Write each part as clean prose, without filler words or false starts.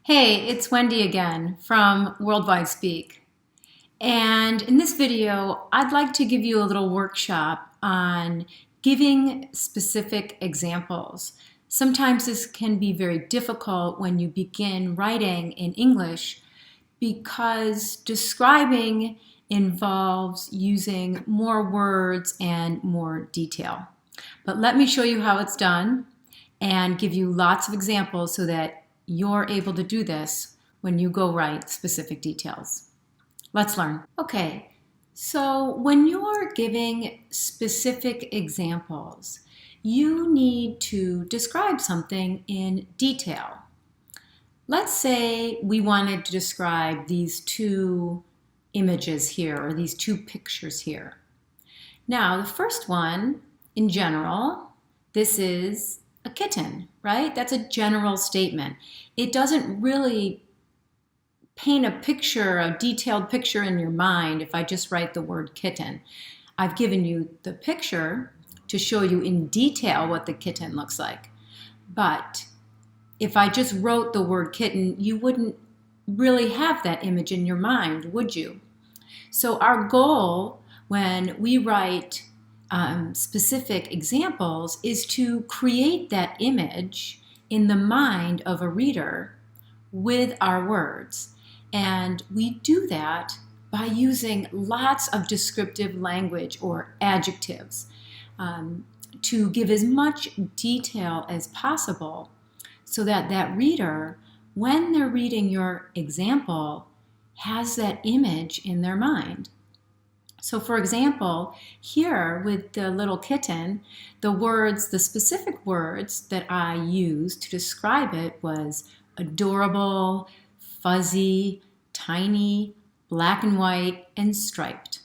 Hey, it's Wendy again from Worldwide Speak. And in this video, I'd like to give you a little workshop on giving specific examples. Sometimes this can be very difficult when you begin writing in English because describing involves using more words and more detail. But let me show you how it's done and give you lots of examples so that you're able to do this when you go write specific details. Let's learn. Okay, so when you're giving specific examples, you need to describe something in detail. Let's say we wanted to describe these two images here, or these two pictures here. Now, the first one, in general, this is a kitten, right? That's a general statement. It doesn't really paint a picture, a detailed picture in your mind if I just write the word kitten. I've given you the picture to show you in detail what the kitten looks like. But if I just wrote the word kitten, you wouldn't really have that image in your mind, would you? So our goal when we write specific examples is to create that image in the mind of a reader with our words. And we do that by using lots of descriptive language or adjectives to give as much detail as possible so that that reader, when they're reading your example, has that image in their mind. So for example, here with the little kitten, the specific words that I used to describe it was adorable, fuzzy, tiny, black and white, and striped.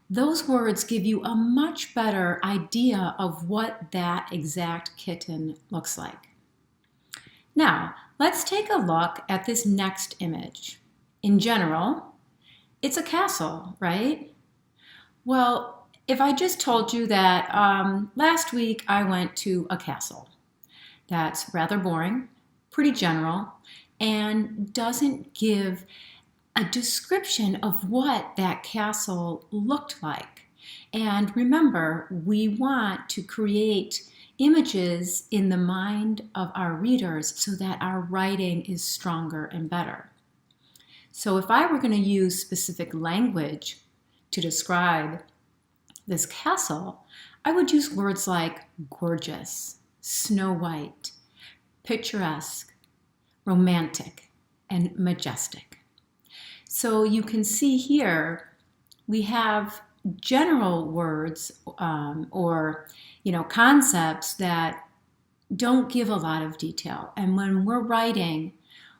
Those words give you a much better idea of what that exact kitten looks like. Now, let's take a look at this next image. In general, it's a castle, right? Well, if I just told you that last week I went to a castle, that's rather boring, pretty general, and doesn't give a description of what that castle looked like. And remember, we want to create images in the mind of our readers so that our writing is stronger and better. So if I were going to use specific language to describe this castle, I would use words like gorgeous, snow white, picturesque, romantic, and majestic. So you can see here we have general words or concepts that don't give a lot of detail. And when we're writing,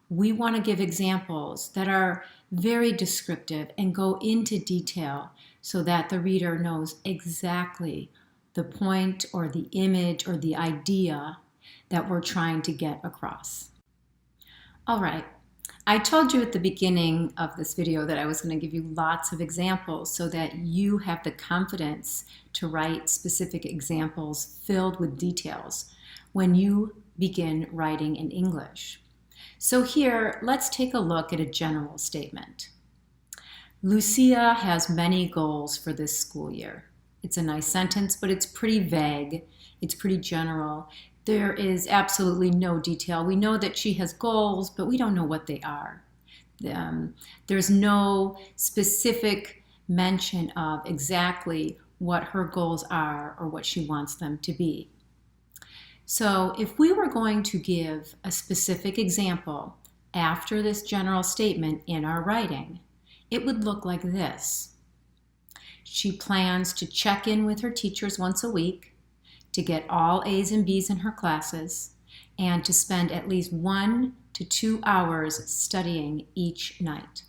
we want to give examples that are very descriptive and go into detail so that the reader knows exactly the point or the image or the idea that we're trying to get across. All right, I told you at the beginning of this video that I was going to give you lots of examples so that you have the confidence to write specific examples filled with details when you begin writing in English. So here, let's take a look at a general statement. Lucia has many goals for this school year. It's a nice sentence, but it's pretty vague. It's pretty general. There is absolutely no detail. We know that she has goals, but we don't know what they are. There's no specific mention of exactly what her goals are or what she wants them to be. So if we were going to give a specific example after this general statement in our writing, it would look like this. She plans to check in with her teachers once a week, to get all A's and B's in her classes, and to spend at least 1 to 2 hours studying each night.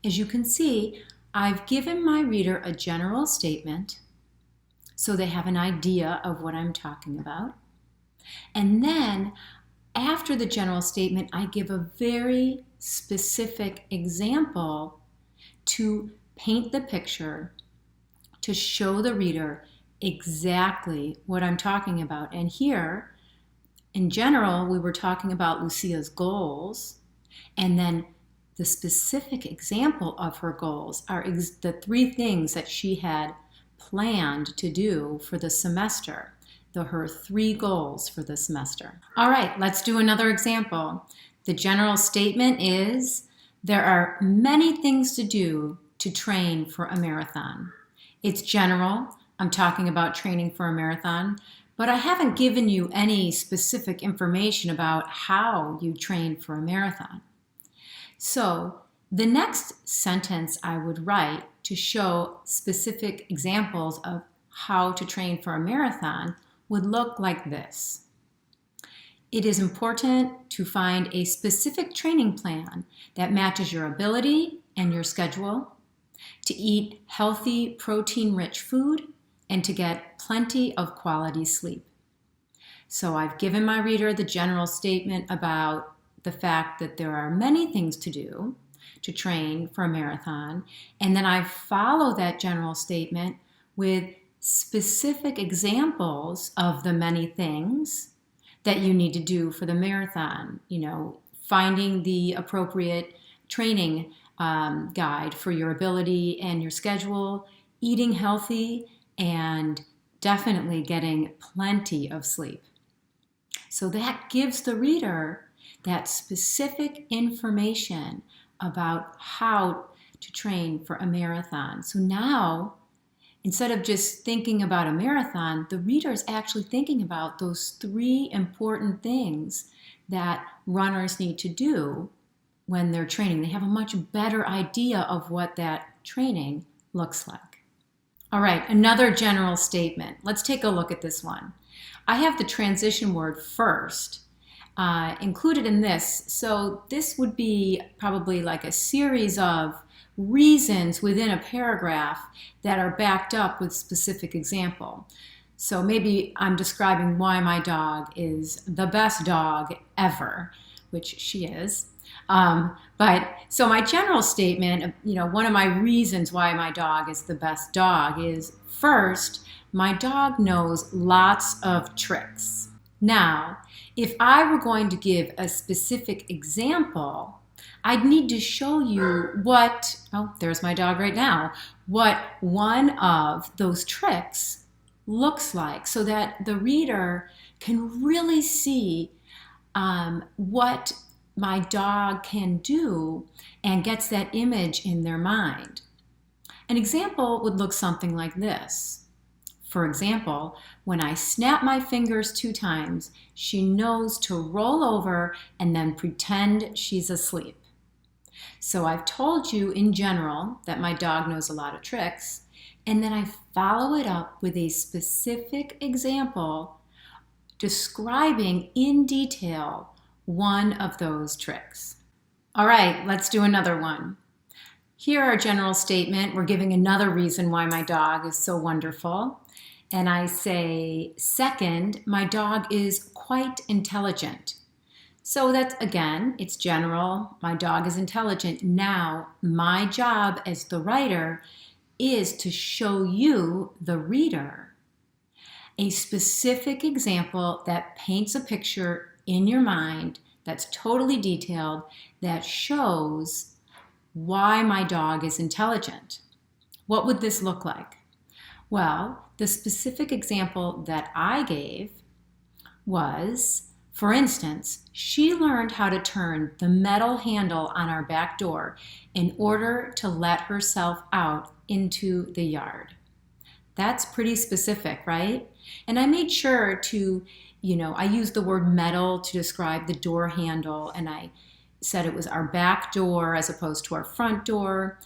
As you can see, I've given my reader a general statement so they have an idea of what I'm talking about. And then after the general statement, I give a very specific example to paint the picture, to show the reader exactly what I'm talking about. And here, in general, we were talking about Lucia's goals. And then the specific example of her goals are the 3 things that she had planned to do for the semester, her 3 goals for the semester. All right, let's do another example. The general statement is, there are many things to do to train for a marathon. It's general. I'm talking about training for a marathon, but I haven't given you any specific information about how you train for a marathon. So the next sentence I would write to show specific examples of how to train for a marathon would look like this. It is important to find a specific training plan that matches your ability and your schedule, to eat healthy, protein-rich food, and to get plenty of quality sleep. So I've given my reader the general statement about the fact that there are many things to do to train for a marathon, and then I follow that general statement with specific examples of the many things that you need to do for the marathon. Finding the appropriate training guide for your ability and your schedule, eating healthy, and definitely getting plenty of sleep. So that gives the reader that specific information about how to train for a marathon. So now, instead of just thinking about a marathon, the reader is actually thinking about those 3 important things that runners need to do when they're training. They have a much better idea of what that training looks like. All right, another general statement. Let's take a look at this one. I have the transition word first included in this. So this would be probably like a series of reasons within a paragraph that are backed up with specific example. So maybe I'm describing why my dog is the best dog ever, which she is. But so my general statement, one of my reasons why my dog is the best dog is, first, my dog knows lots of tricks. Now, if I were going to give a specific example, I'd need to show you there's my dog right now, what one of those tricks looks like so that the reader can really see what my dog can do and gets that image in their mind. An example would look something like this. For example, when I snap my fingers 2 times, she knows to roll over and then pretend she's asleep. So I've told you in general that my dog knows a lot of tricks, and then I follow it up with a specific example describing in detail one of those tricks. All right, let's do another one. Here our general statement, we're giving another reason why my dog is so wonderful. And I say, second, my dog is quite intelligent. So that's, again, it's general. My dog is intelligent. Now, my job as the writer is to show you, the reader, a specific example that paints a picture in your mind that's totally detailed, that shows why my dog is intelligent. What would this look like? Well, the specific example that I gave was, for instance, she learned how to turn the metal handle on our back door in order to let herself out into the yard. That's pretty specific, right? And I made sure to, I used the word metal to describe the door handle, and I said it was our back door as opposed to our front door.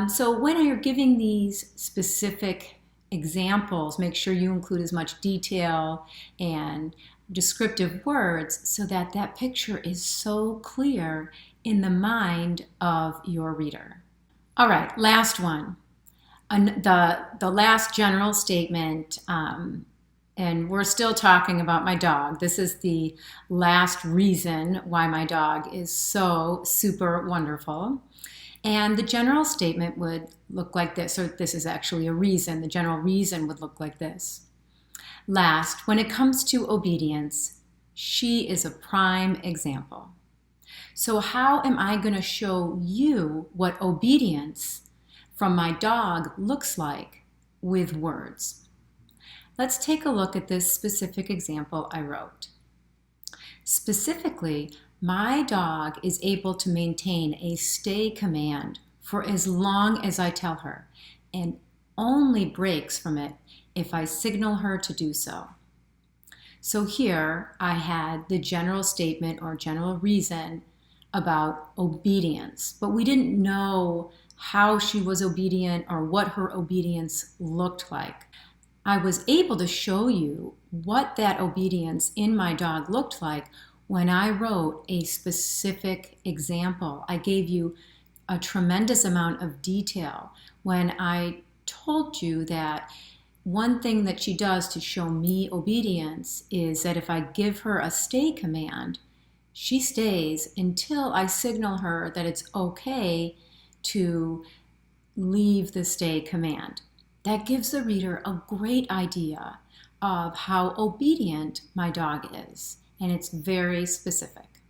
So when you're giving these specific examples, make sure you include as much detail and descriptive words so that that picture is so clear in the mind of your reader. All right, last one. The last general statement, and we're still talking about my dog. This is the last reason why my dog is so super wonderful. And the general statement would look like this, or this is actually a reason. The general reason would look like this. Last, when it comes to obedience, she is a prime example. So how am I going to show you what obedience from my dog looks like with words? Let's take a look at this specific example I wrote. Specifically, my dog is able to maintain a stay command for as long as I tell her, and only breaks from it if I signal her to do so. So here I had the general statement or general reason about obedience, but we didn't know how she was obedient or what her obedience looked like. I was able to show you what that obedience in my dog looked like when I wrote a specific example. I gave you a tremendous amount of detail when I told you that one thing that she does to show me obedience is that if I give her a stay command, she stays until I signal her that it's okay to leave the stay command. That gives the reader a great idea of how obedient my dog is, and it's very specific.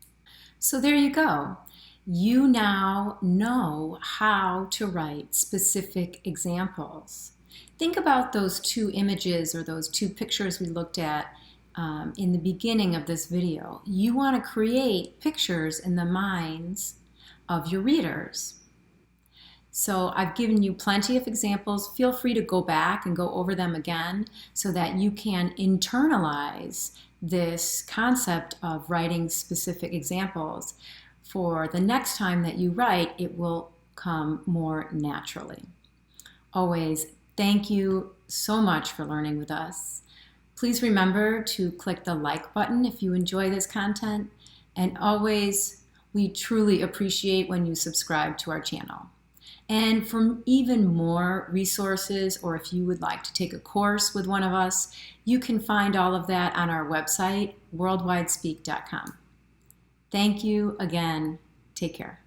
So there you go. You now know how to write specific examples. Think about those two images or those two pictures we looked at in the beginning of this video. You want to create pictures in the minds of your readers. So I've given you plenty of examples. Feel free to go back and go over them again so that you can internalize this concept of writing specific examples. For the next time that you write, it will come more naturally. Always, thank you so much for learning with us. Please remember to click the like button if you enjoy this content. And always, we truly appreciate when you subscribe to our channel. And for even more resources, or if you would like to take a course with one of us, you can find all of that on our website, worldwidespeak.com. Thank you again. Take care.